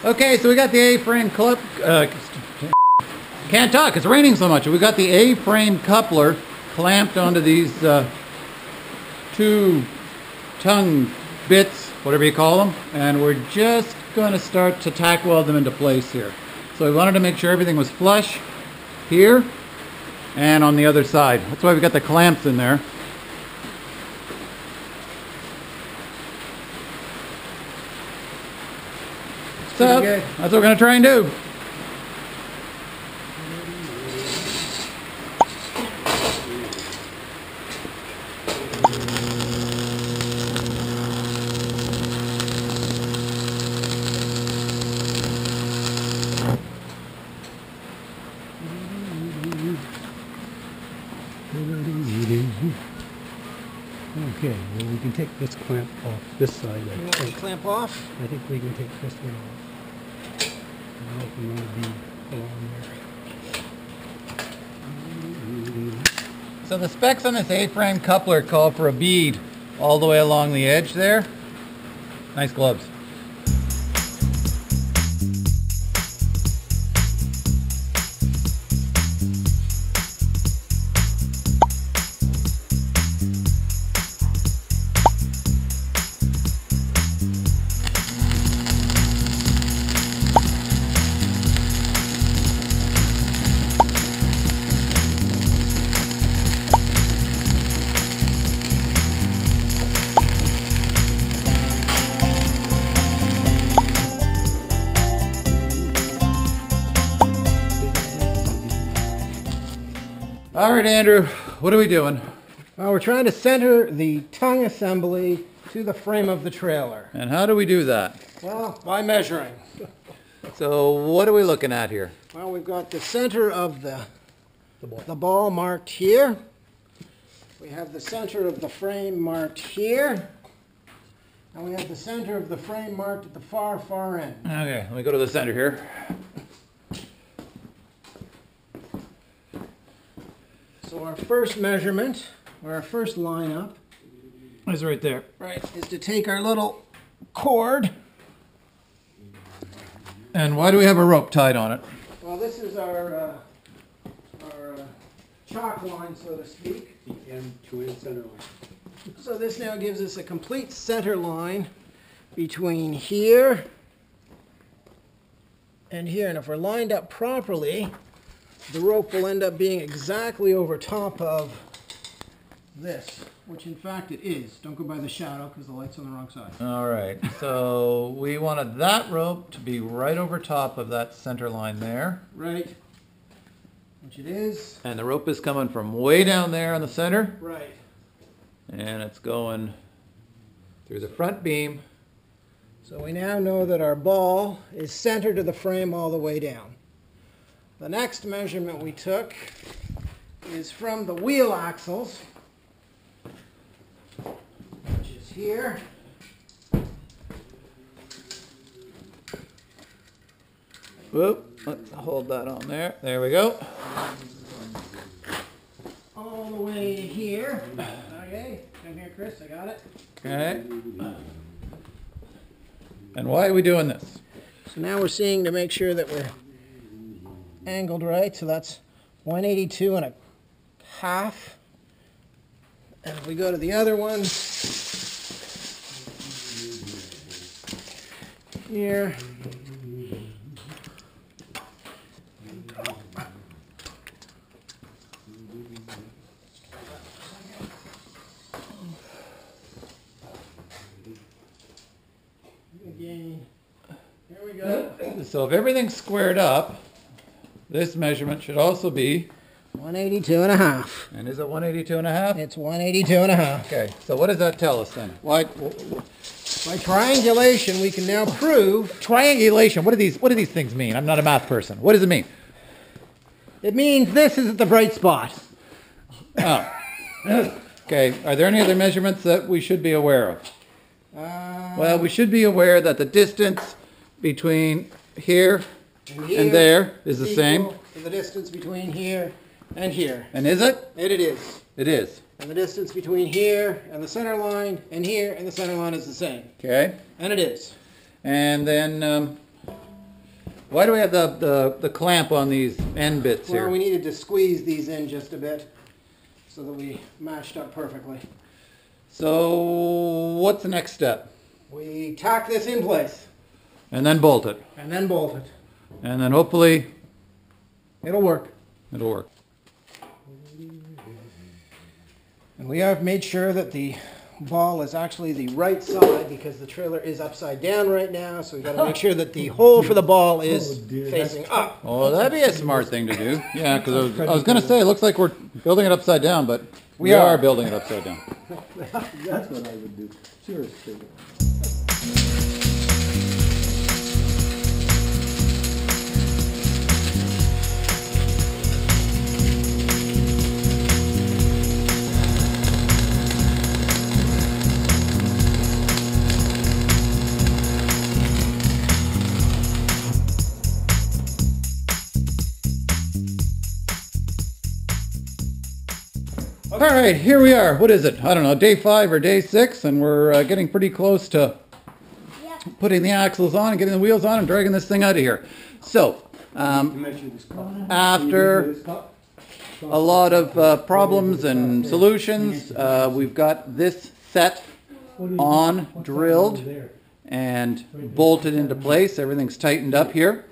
Okay, so we got the A-frame clip. Can't talk, it's raining so much. We got the A-frame coupler clamped onto these two tongue bits, whatever you call them, and we're just going to start to tack weld them into place here. So we wanted to make sure everything was flush here and on the other side. That's why we got the clamps in there. So that's what we're going to try and do. Okay, well we can take this clamp off this side. You want the clamp off? I think we can take this one off. And open one bead along there. So the specs on this A-frame coupler call for a bead all the way along the edge there. Nice gloves. All right, Andrew, what are we doing? Well, we're trying to center the tongue assembly to the frame of the trailer. And how do we do that? Well, by measuring. So what are we looking at here? Well, we've got the center of the ball marked here. We have the center of the frame marked here. And we have the center of the frame marked at the far, far end. Okay, let me go to the center here. So our first measurement, or our first lineup, It's right there. right, is to take our little cord. And why do we have a rope tied on it? Well, this is our chalk line, so to speak. The end to end center line. So this now gives us a complete center line between here and here. And if we're lined up properly, the rope will end up being exactly over top of this, which in fact it is. Don't go by the shadow because the light's on the wrong side. All right, so we wanted that rope to be right over top of that center line there. Right, which it is. And the rope is coming from way down there on the center. Right. And it's going through the front beam. So we now know that our ball is centered to the frame all the way down. The next measurement we took is from the wheel axles, which is here. Whoop, let's hold that on there. There we go. All the way to here. Okay, come here, Chris, I got it. Okay. And why are we doing this? So now we're seeing to make sure that we're angled right, so that's 182 and a half. And if we go to the other one, here, again, here we go. So if everything's squared up, this measurement should also be, 182 and a half. and is it 182 and a half? It's 182 and a half. Okay, so what does that tell us then? Why? By triangulation, we can now prove Triangulation, what do these things mean? I'm not a math person. What does it mean? it means this is the bright spot. Oh. Okay, are there any other measurements that we should be aware of? Well, we should be aware that the distance between here and there is the same. equal to the distance between here and here. And is it? And it is. It is. And the distance between here and the center line and here and the center line is the same. Okay. And it is. And then Why do we have the clamp on these end bits here? Well, we needed to squeeze these in just a bit so that we matched up perfectly. So what's the next step? We tack this in place. And then bolt it. And then bolt it. And then hopefully it'll work. It'll work. And we have made sure that the ball is actually the right side because the trailer is upside down right now, so we got to make sure that the hole for the ball is facing up. Oh, that'd be a smart thing to do. Yeah, because I was going to say, it looks like we're building it upside down, but we are building it upside down. That's what I would do. Seriously. All right, here we are. What is it? I don't know, day 5 or day 6, and we're getting pretty close to putting the axles on and getting the wheels on and dragging this thing out of here. So, after a lot of problems and solutions, we've got this set on, drilled, and bolted into place. Everything's tightened up here.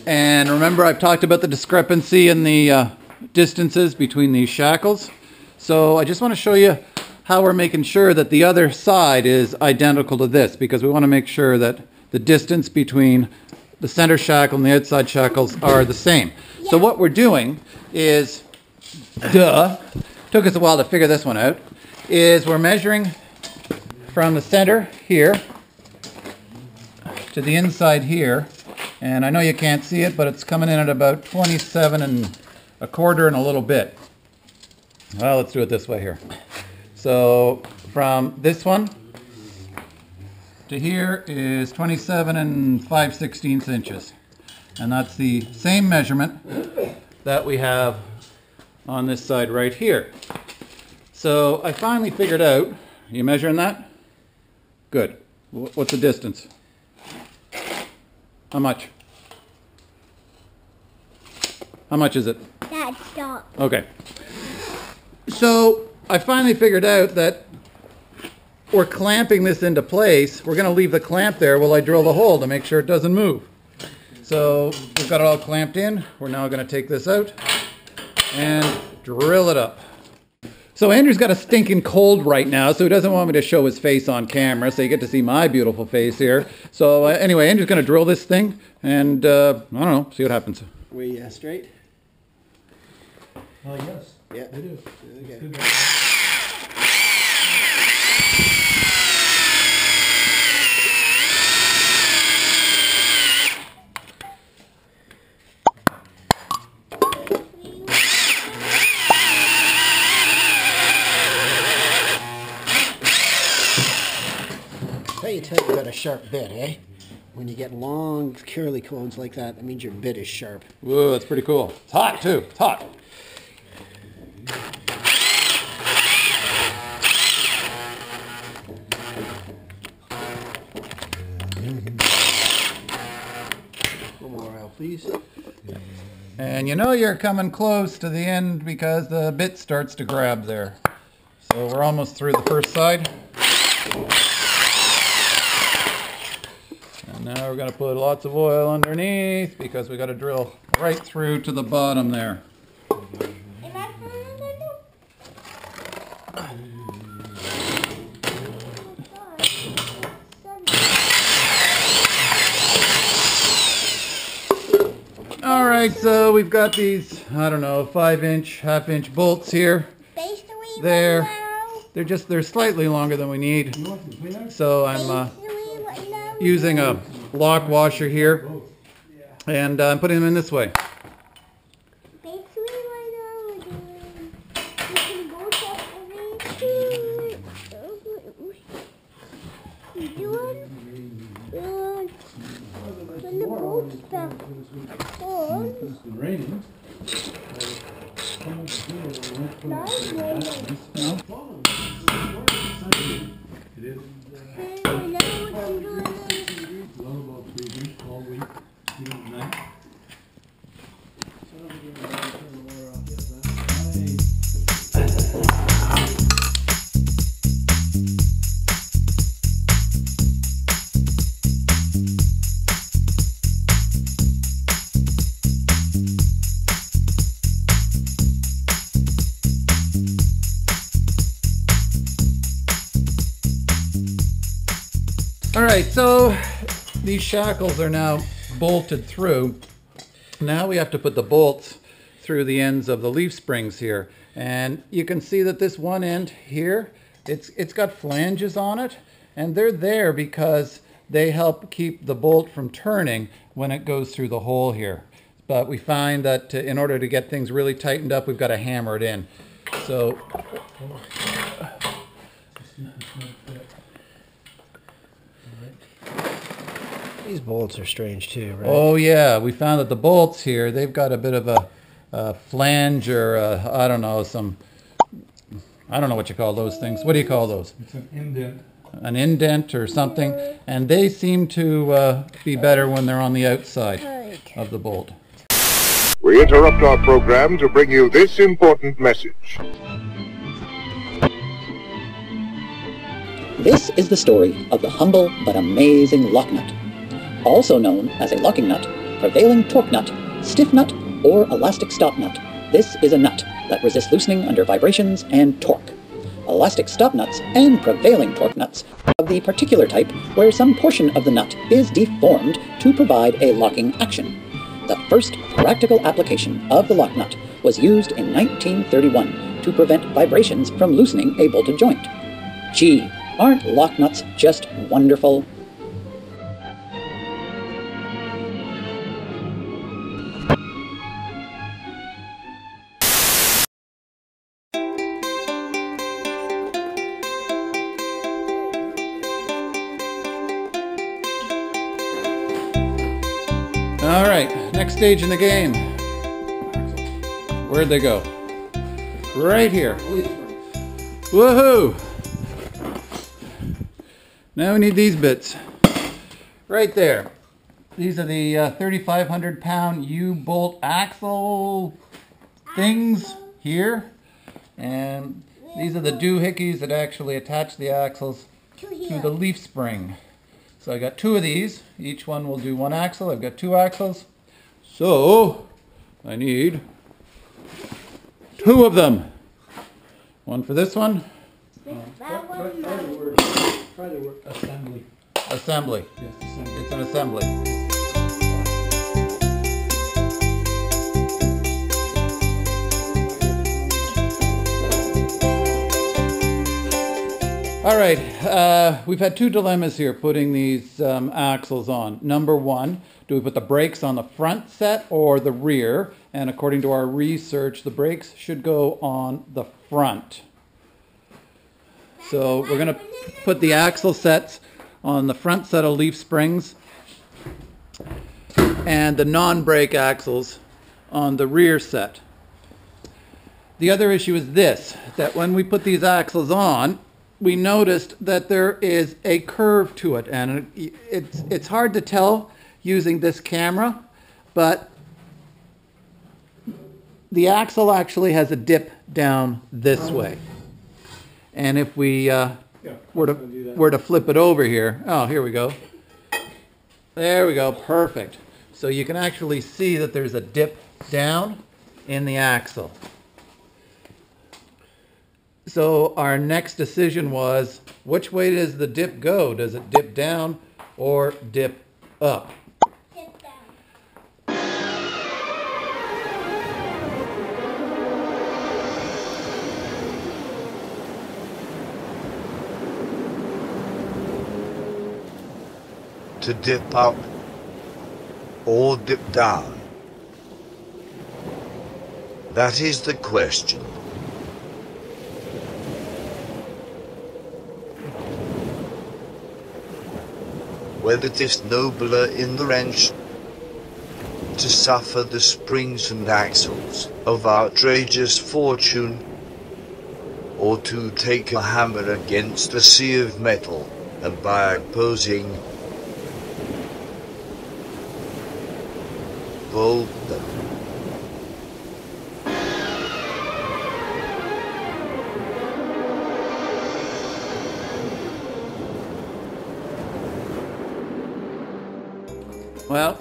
And remember, I've talked about the discrepancy in the distances between these shackles. So I just want to show you how we're making sure that the other side is identical to this, because we want to make sure that the distance between the center shackle and the outside shackles are the same. So what we're doing is, took us a while to figure this one out, is we're measuring from the center here to the inside here, and I know you can't see it, but it's coming in at about 27 1/4 and a little bit. Well, let's do it this way here. So from this one to here is 27 5/16 inches. And that's the same measurement that we have on this side right here. So I finally figured out, you measuring that? Good. What's the distance? How much? How much is it? Dad, stop. Okay. So I finally figured out that we're clamping this into place. We're going to leave the clamp there while I drill the hole to make sure it doesn't move. So we've got it all clamped in. We're now going to take this out and drill it up. So Andrew's got a stinking cold right now, so he doesn't want me to show his face on camera, so you get to see my beautiful face here. So anyway, Andrew's going to drill this thing and, I don't know, see what happens. We straight? Yes. Yeah. It is. Okay. You tell you got a sharp bit, eh? When you get long curly cones like that, that means your bit is sharp. Whoa, that's pretty cool. It's hot too. It's hot. One more out, please. And you know you're coming close to the end because the bit starts to grab there. So we're almost through the first side. And now we're going to put lots of oil underneath because we got to drill right through to the bottom there. All right, so we've got these, I don't know, 5-inch, half-inch bolts here. They're slightly longer than we need. So I'm using a lock washer here, and I'm putting them in this way. All right, so these shackles are now bolted through. Now we have to put the bolts through the ends of the leaf springs here. And you can see that this one end here, it's got flanges on it, and they're there because they help keep the bolt from turning when it goes through the hole here. But we find that in order to get things really tightened up, we've got to hammer it in. So These bolts are strange too, right? oh yeah, we found that the bolts here, they've got a bit of a flange or I don't know, I don't know what you call those things. What do you call those? It's an indent. An indent or something. And they seem to be better when they're on the outside of the bolt. We interrupt our program to bring you this important message. This is the story of the humble but amazing lock nut, also known as a locking nut, prevailing torque nut, stiff nut, or elastic stop nut. This is a nut that resists loosening under vibrations and torque. Elastic stop nuts and prevailing torque nuts are the particular type where some portion of the nut is deformed to provide a locking action. The first practical application of the lock nut was used in 1931 to prevent vibrations from loosening a bolted joint. Gee, aren't lock nuts just wonderful? All right, next stage in the game. Where'd they go? Right here. Woohoo! Now we need these bits. Right there. These are the 3,500 pound U-bolt axle things here. And these are the doohickeys that actually attach the axles to the leaf spring. So I got two of these. Each one will do one axle. I've got two axles. So I need two of them. One for this one. Try the word assembly. Assembly. Yes, assembly. It's an assembly. All right, we've had two dilemmas here putting these axles on. Number one, do we put the brakes on the front set or the rear? And according to our research, the brakes should go on the front. So we're going to put the axle sets on the front set of leaf springs and the non-brake axles on the rear set. The other issue is this, that when we put these axles on, we noticed that there is a curve to it, and it's hard to tell using this camera, but the axle actually has a dip down this way. And if we were to flip it over here, oh, here we go. There we go, perfect. So you can actually see that there's a dip down in the axle. So our next decision was, which way does the dip go? Does it dip down or dip up? Dip down. To dip up or dip down? That is the question. Whether it is nobler in the wrench to suffer the springs and axles of outrageous fortune, or to take a hammer against a sea of metal, and by opposing bolt them. Well,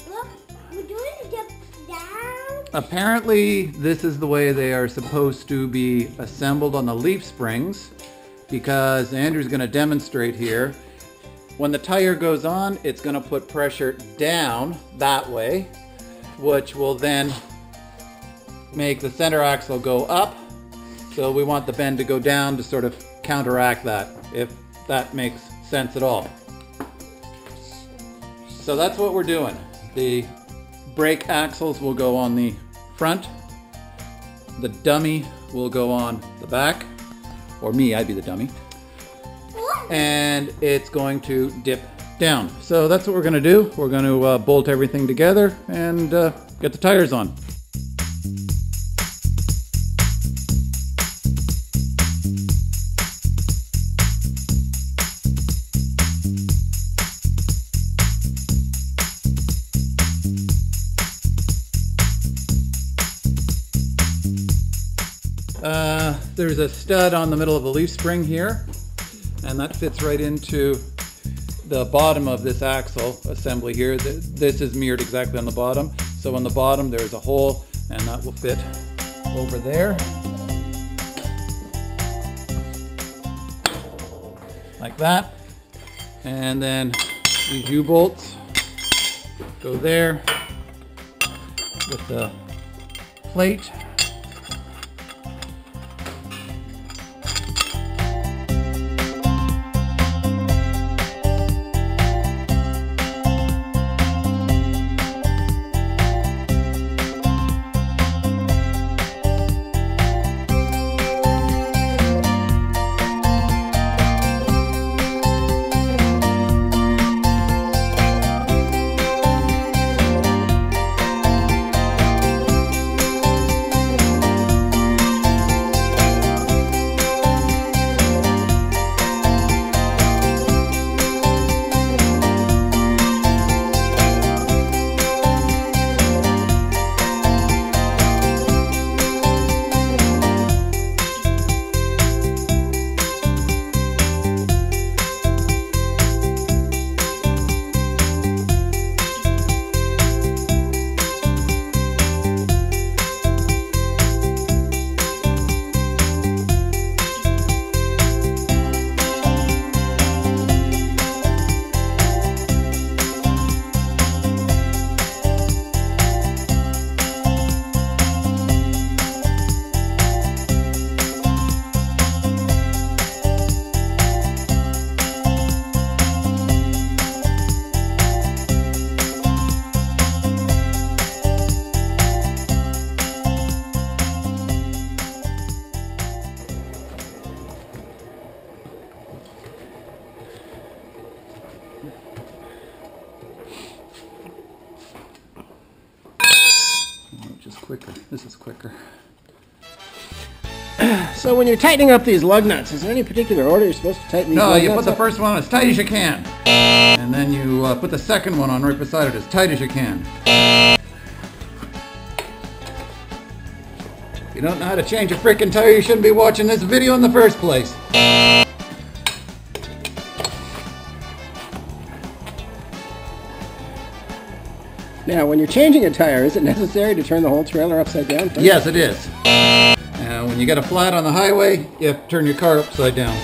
Look, we're doing a dip down. apparently this is the way they are supposed to be assembled on the leaf springs, because Andrew's going to demonstrate here. When the tire goes on, it's going to put pressure down that way, which will then make the center axle go up. So we want the bend to go down to sort of counteract that, if that makes sense at all. So that's what we're doing. The brake axles will go on the front. The dummy will go on the back. Or me, I'd be the dummy. And it's going to dip down. So that's what we're going to do. We're going to bolt everything together and get the tires on. There's a stud on the middle of the leaf spring here, and that fits right into the bottom of this axle assembly here. This is mirrored exactly on the bottom. So on the bottom there's a hole, and that will fit over there. Like that. And then these U-bolts go there with the plate. Just quicker. This is quicker. So when you're tightening up these lug nuts, is there any particular order you're supposed to tighten these No, lug you nuts put the up? first one on as tight as you can. And then you put the second one on right beside it as tight as you can. If you don't know how to change a frickin' tire, you shouldn't be watching this video in the first place. Now, when you're changing a tire, is it necessary to turn the whole trailer upside down first? Yes, it is. When you get a flat on the highway, you have to turn your car upside down.